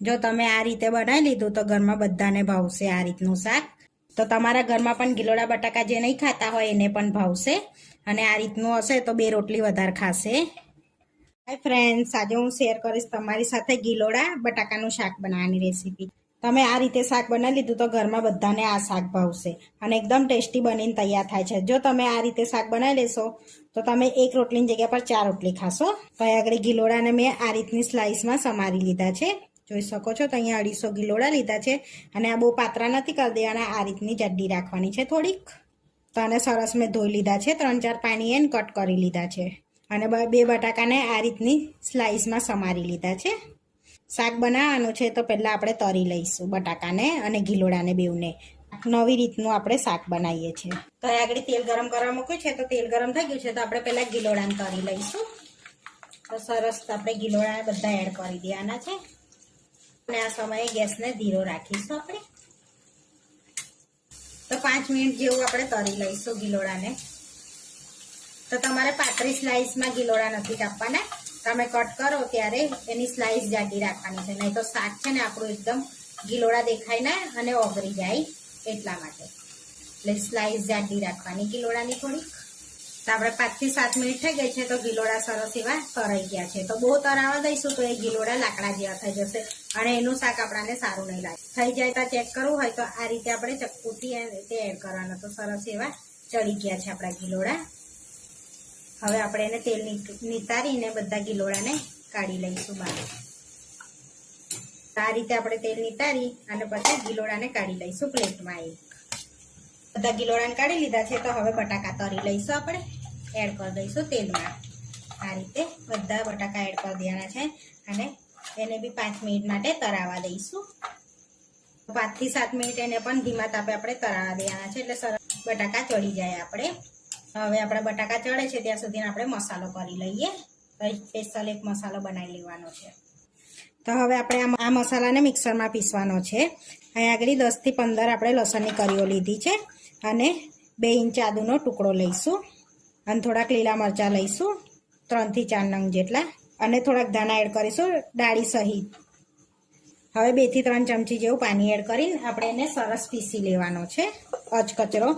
જો તમે આ રીતે બનાવી લીધું તો ઘરમાં બધાને ભાવશે આ રીતનું શાક. તો તમારા ઘરમાં પણ ગિલોડા બટાકા જે નહીં ખાતા હોય એને પણ ભાવશે. અને આ રીતનું હશે તો 2 રોટલી વધારે ખાશે. હાય ફ્રેન્ડ્સ, આજે હું શેર કરીશ તમારી સાથે ગિલોડા બટાકાનું શાક બનાવવાની રેસીપી. તમે આ રીતે શાક બનાવી લીધું તો ઘરમાં બધાને આ શાક ભાવશે અને એકદમ ટેસ્ટી બનીને તૈયાર થાય છે. જો તમે આ રીતે શાક બનાવી લેશો તો તમે 1 રોટલીની જગ્યા પર 4 રોટલી ખાશો. તો આગળ ગિલોડાને મેં આ રીતની સ્લાઇસમાં સમારી લીધા છે. જોઈ શકો છો તો અહીંયા 250 ગિલોડા લીધા છે અને આ બહુ પાતળા નથી કરી દેવાના, આ રીતની જાડી રાખવાની છે થોડીક. તો આને સરસ મેં ધોઈ લીધા છે, 3-4 પાણી એને કટ કરી લીધા છે અને 2 બટાકાને આ રીતની સ્લાઇસમાં સમારી લીધા છે. શાક બનાવવાનું છે તો પહેલાં આપણે તરી લઈશું બટાકાને અને ગિલોડાને બેવને. નવી રીતનું આપણે શાક બનાવીએ છીએ. તો આગળ તેલ ગરમ કરવા મૂક્યું છે તો તેલ ગરમ થઈ ગયું છે તો આપણે પહેલાં ગિલોડાને તરી લઈશું. તો સરસ આપણે ગિલોડાને બધા એડ કરી દેવાના છે અને આ સમયે ગેસને ધીરો રાખીશું આપણે. તો 5 મિનિટ જેવું આપણે તરી લઈશું ગિલોડાને. તો તમારે પાતળી સ્લાઇસમાં ગિલોડા નથી કાપવાના, તમે કટ કરો ત્યારે એની સ્લાઇસ જાડી રાખવાની છે, નહીં તો શાક છે ને આપણું એકદમ ગિલોડા દેખાય ના અને ઓગળી જાય એટલા માટે. એટલે સ્લાઇસ જાડી રાખવાની ગિલોડાની થોડીક. તો આપણે 5 થી 7 મિનિટ થઈ ગઈ છે તો ગિલોડા સરસ એવા તરાઈ ગયા છે. તો બહુ તરાવા દઈશું તો એ ગિલોડા લાકડા જેવા થઈ જશે અને એનું શાક આપણને સારું નહીં લાગે. થઈ જાય તો ચેક કરવું હોય તો આ રીતે આપણે ચક્કુથી તે એડ કરવાના. તો સરસ એવા ચડી ગયા છે આપણા ગિલોડા. હવે આપણે એને તેલ નિતારીને બધા ગિલોડાને કાઢી લઈશું બહાર. આ રીતે આપણે તેલ નિતારી અને પછી ગિલોડાને કાઢી લઈશું પ્લેટમાં. બધા ગિલોડાને કાઢી લીધા છે તો હવે બટાકા તરી લઈશું આપણે. એડ કરી દઈશું તેલમાં. આ રીતે બધા બટાકા એડ કરી દેવાના છે અને એને બી 5 મિનિટ માટે તરાવા દઈશું. 5 થી 7 મિનિટ એને પણ ધીમા તાપે આપણે તરાવા દેવાના છે એટલે સરસ બટાકા ચડી જાય આપણે. હવે આપણા બટાકા ચડે છે ત્યાં સુધી આપણે મસાલો કરી લઈએ. સ્પેશિયલ એક મસાલો બનાવી લેવાનો છે. તો હવે આપણે આ મસાલાને મિક્સરમાં પીસવાનો છે. અહીં આગળ 10 થી 15 આપણે લસણની કળીઓ લીધી છે અને 2 ઇંચ આદુનો ટુકડો લઈશું અને થોડાક લીલા મરચાં લઈશું 3 થી 4 નંગ જેટલા અને થોડાક ધાણા એડ કરીશું ડાળી સહિત. હવે 2 થી 3 ચમચી જેવું પાણી એડ કરીને આપણે એને સરસ પીસી લેવાનો છે અચકચરો.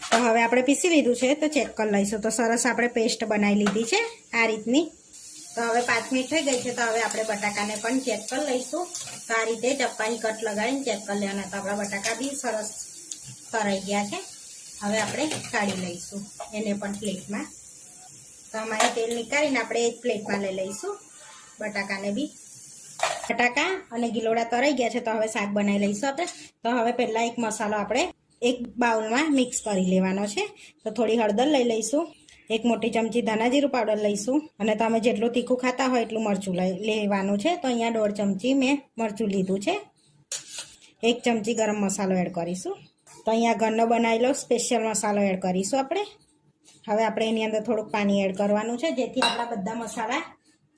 તો હવે આપણે પીસી લીધું છે તો ચેક કરી લઈશું. તો સરસ આપણે પેસ્ટ બનાવી લીધી છે આ રીતની. તો હવે 5 મિનિટ થઈ ગઈ છે તો હવે આપણે બટાકાને પણ ચેક કરી લઈશું. તો આ રીતે ચપ્પાની કટ લગાવીને ચેક કરી લેવાના. તો આપણા બટાકા બી સરસ તરાઈ ગયા છે. હવે આપણે કાઢી લઈશું એને પણ પ્લેટમાં. તો અમારે તેલ નીકાળીને આપણે એક પ્લેટમાં લઈ લઈશું બટાકાને બી. બટાકા અને ગિલોડા તરાઈ ગયા છે તો હવે શાક બનાવી લઈશું આપણે. તો હવે પહેલાં એક મસાલો આપણે એક બાઉલમાં મિક્સ કરી લેવાનો છે. તો થોડી હળદર લઈ લઈશું, 1 મોટી ચમચી ધાણા જીરું પાવડર લઈશું અને તમે જેટલું તીખું ખાતા હોય એટલું મરચું લેવાનું છે. તો અહીંયા 1.5 ચમચી મેં મરચું લીધું છે. 1 ચમચી ગરમ મસાલો એડ કરીશું. તો અહીંયા ઘરનો બનાવેલો સ્પેશિયલ મસાલો એડ કરીશું આપણે. હવે આપણે એની અંદર થોડુંક પાણી એડ કરવાનું છે જેથી આપણા બધા મસાલા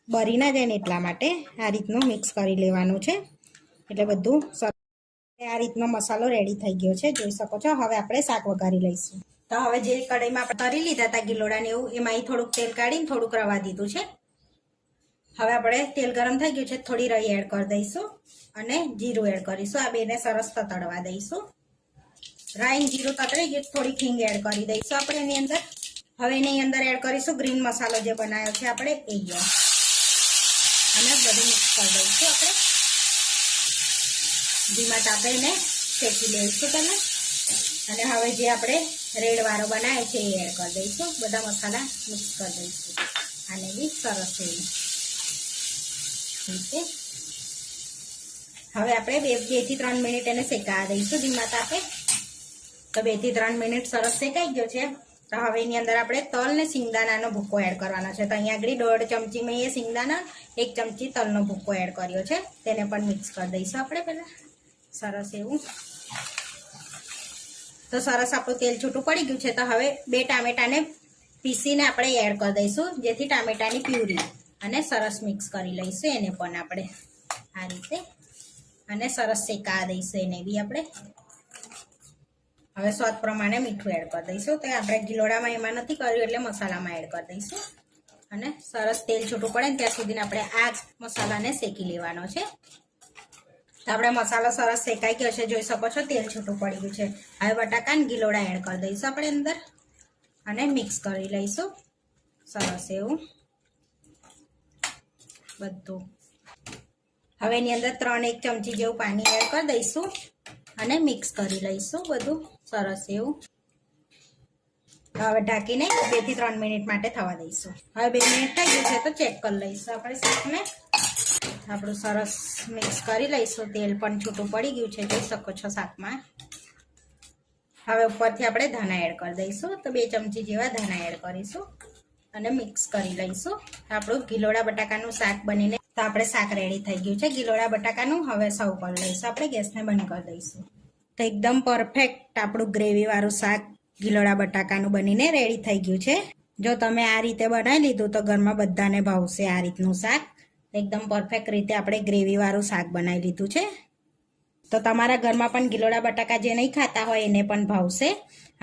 બળી ના જાય ને એટલા માટે આ રીતનું મિક્સ કરી લેવાનું છે. એટલે બધું આ રીતનો મસાલો રેડી થઈ ગયો છે, જોઈ શકો છો. હવે આપણે શાક વઘારી લઈશું. તો હવે જે કઢાઈમાં આપણે તરી લીધા હતા ગિલોડાને એવું એમાં થોડુંક તેલ કાઢીને થોડુંક રવા દીધું છે. હવે આપણે તેલ ગરમ થઈ ગયું છે, થોડી રાઈ એડ કરી દઈશું અને જીરું એડ કરીશું. આ બેને સરસ તતડવા દઈશું. રાઈ જીરું તતડી ગયું, થોડી હિંગ એડ કરી દઈશું આપણે એની અંદર. હવે એની અંદર એડ કરીશું ગ્રીન મસાલો જે બનાવ્યો છે આપણે એ અને બધું મિક્સ કરી દઈશું આપણે. ધીમા તાપે એને શેકી લઈશું પહેલાં. અને હવે જે આપણે રેડ વાળો બનાવ્યો છે એ એડ કરી દઈશું. બધા મસાલા મિક્સ કરી દઈશું આને બી સરસ એવી રીતે. હવે આપણે 2 થી 3 મિનિટ એને શેકાવા દઈશું ધીમા તાપે. તો 2 થી 3 મિનિટ સરસ શેકાઈ ગયો છે. તો હવે એની અંદર આપણે તલ ને સિંગદાણાનો ભૂકો એડ કરવાનો છે. તો અહીંયા આગળ 1.5 ચમચી મેં એ સિંગદાણા, 1 ચમચી તલનો ભૂકો એડ કર્યો છે. તેને પણ મિક્સ કરી દઈશું આપણે પહેલાં સરસ એવું. તો સરસ આપણું તેલ છૂટું પડી ગયું છે. તો હવે 2 ટામેટાને પીસીને આપણે એડ કરી દઈશું જેથી ટામેટાની પ્યુરી અને સરસ મિક્સ કરી લઈશું એને પણ આપણે આ રીતે અને સરસ શેકાવા દઈશું એને બી આપણે. હવે સ્વાદ પ્રમાણે મીઠું એડ કરી દઈશું. તો આપણે ગિલોડામાં એમાં નથી કર્યું એટલે મસાલામાં એડ કરી દઈશું અને સરસ તેલ છૂટું પડે ને ત્યાં સુધી આપણે આ મસાલાને શેકી લેવાનો છે. તો આપણે મસાલો સરસ શેકાઈ ગયો છે, જોઈ શકો છો તેલ છૂટું પડી ગયું છે. હવે બટાકા ને ગિલોડા એડ કરી દઈશું આપણે અંદર અને મિક્સ કરી લઈશું સરસ એવું બધું. હવે એની અંદર 3 ચમચી જેવું પાણી એડ કરી દઈશું અને મિક્સ કરી લઈશું બધું સરસ એવું. હવે ઢાંકીને 2 થી 3 મિનિટ માટે થવા દઈશું. હવે 2 મિનિટ થઈ ગઈ છે તો ચેક કરી લઈશું આપણે શાકને. આપણું સરસ મિક્સ કરી લઈશું. તેલ પણ છૂટું પડી ગયું છે, જોઈ શકો છો શાકમાં. હવે ઉપરથી આપણે ધાણા એડ કરી દઈશું. તો 2 ચમચી જેવા ધાણા એડ કરીશું અને મિક્સ કરી લઈશું. આપણું ગિલોડા બટાકાનું શાક બનીને તો આપણે શાક રેડી થઈ ગયું છે ગિલોડા બટાકાનું. હવે સર્વ કરી લઈશું આપણે. ગેસને બંધ કરી દઈશું. તો એકદમ પરફેક્ટ આપણું ગ્રેવીવાળું શાક ગિલોડા બટાકાનું બનીને રેડી થઈ ગયું છે. જો તમે આ રીતે બનાવી લીધું તો ઘરમાં બધાને ભાવશે આ રીતનું શાક. એકદમ પરફેક્ટ રીતે આપણે ગ્રેવીવાળું શાક બનાવી લીધું છે. તો તમારા ઘરમાં પણ ગિલોડા બટાકા જે નહીં ખાતા હોય એને પણ ભાવશે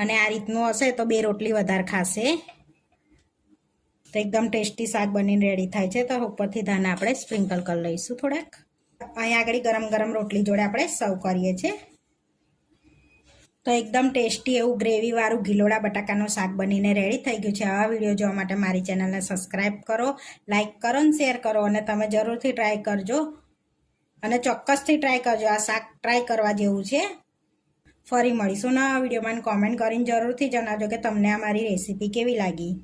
અને આ રીતનું હશે તો 2 રોટલી વધારે ખાશે. તો એકદમ ટેસ્ટી શાક બનીને રેડી થાય છે. તો ઉપરથી ધાણા આપણે સ્પ્રિંકલ કરી લઈશું થોડાક. અહીંયા આગળ ગરમ ગરમ રોટલી જોડે આપણે સર્વ કરીએ છીએ. તો એકદમ ટેસ્ટી એવું ગ્રેવીવાળું ગિલોડા બટાકાનું શાક બનીને રેડી થઈ ગયું છે. આવા વિડીયો જોવા માટે મારી ચેનલને સબસ્ક્રાઈબ કરો, લાઇક કરો અને શેર કરો અને તમે જરૂરથી ટ્રાય કરજો અને ચોક્કસથી ટ્રાય કરજો. આ શાક ટ્રાય કરવા જેવું છે. ફરી મળીશું નવા વિડીયોમાં. કોમેન્ટ કરીને જરૂરથી જણાવજો કે તમને આ મારી રેસીપી કેવી લાગી.